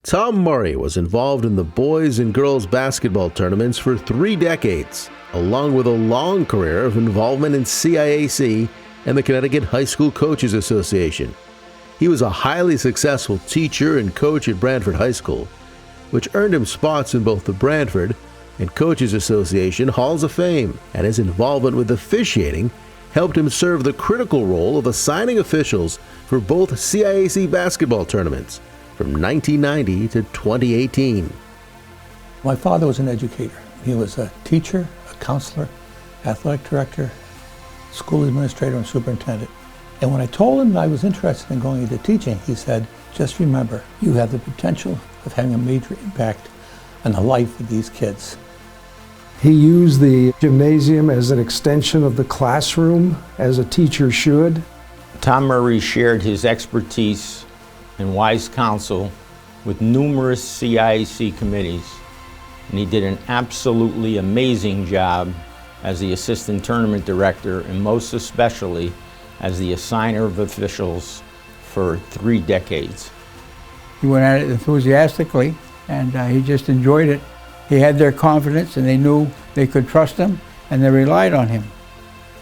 Tom Murray was involved in the boys and girls basketball tournaments for 3 decades, along with a long career of involvement in CIAC and the Connecticut High School Coaches Association. He was a highly successful teacher and coach at Branford High School, which earned him spots in both the Branford and Coaches Association Halls of Fame, and his involvement with officiating helped him serve the critical role of assigning officials for both CIAC basketball tournaments from 1990 to 2018. My father was an educator. He was a teacher, a counselor, athletic director, school administrator, and superintendent. And when I told him I was interested in going into teaching, he said, just remember, you have the potential of having a major impact on the life of these kids. He used the gymnasium as an extension of the classroom, as a teacher should. Tom Murray shared his expertise and wise counsel with numerous CIAC committees, and he did an absolutely amazing job as the assistant tournament director, and most especially as the assigner of officials for 3 decades. He went at it enthusiastically, and he just enjoyed it. He had their confidence, and they knew they could trust him, and they relied on him.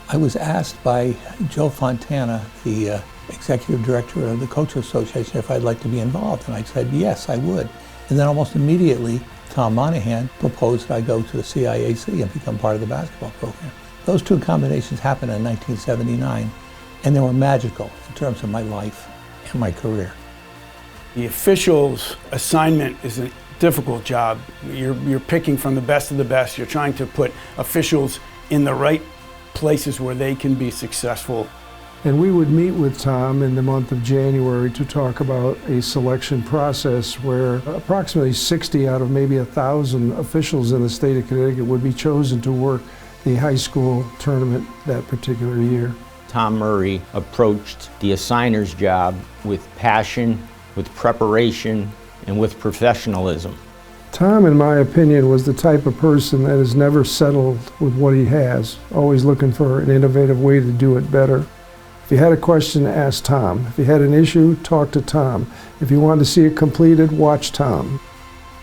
I was asked by Joe Fontana, the executive director of the Coaches Association, if I'd like to be involved, and I said yes, I would. And then almost immediately, Tom Monahan proposed I go to the CIAC and become part of the basketball program. Those 2 combinations happened in 1979, and they were magical in terms of my life and my career. The officials' assignment is a difficult job. You're picking from the best of the best. You're trying to put officials in the right places where they can be successful. And we would meet with Tom in the month of January to talk about a selection process where approximately 60 out of maybe 1,000 officials in the state of Connecticut would be chosen to work the high school tournament that particular year. Tom Murray approached the assigner's job with passion, with preparation, and with professionalism. Tom, in my opinion, was the type of person that has never settled with what he has, always looking for an innovative way to do it better. If you had a question, ask Tom. If you had an issue, talk to Tom. If you wanted to see it completed, watch Tom.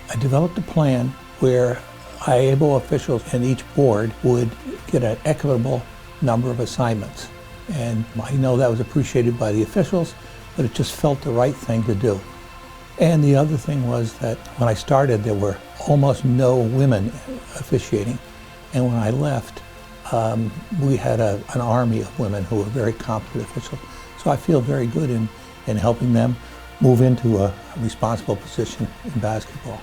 I developed a plan where IABO officials and each board would get an equitable number of assignments. And I know that was appreciated by the officials, but it just felt the right thing to do. And the other thing was that when I started, there were almost no women officiating. And when I left, we had an army of women who were very competent officials. So I feel very good in helping them move into a responsible position in basketball.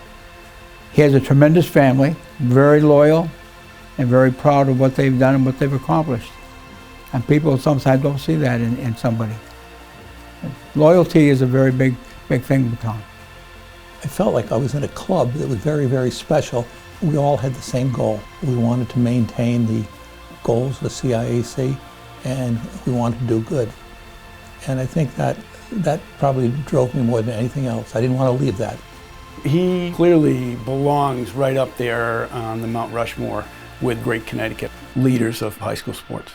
He has a tremendous family, very loyal, and very proud of what they've done and what they've accomplished. And people sometimes don't see that in somebody. Loyalty is a very big thing with Tom. I felt like I was in a club that was very, very special. We all had the same goal. We wanted to maintain the goals of the CIAC, and we wanted to do good. And I think that probably drove me more than anything else. I didn't want to leave that. He clearly belongs right up there on the Mount Rushmore with great Connecticut leaders of high school sports.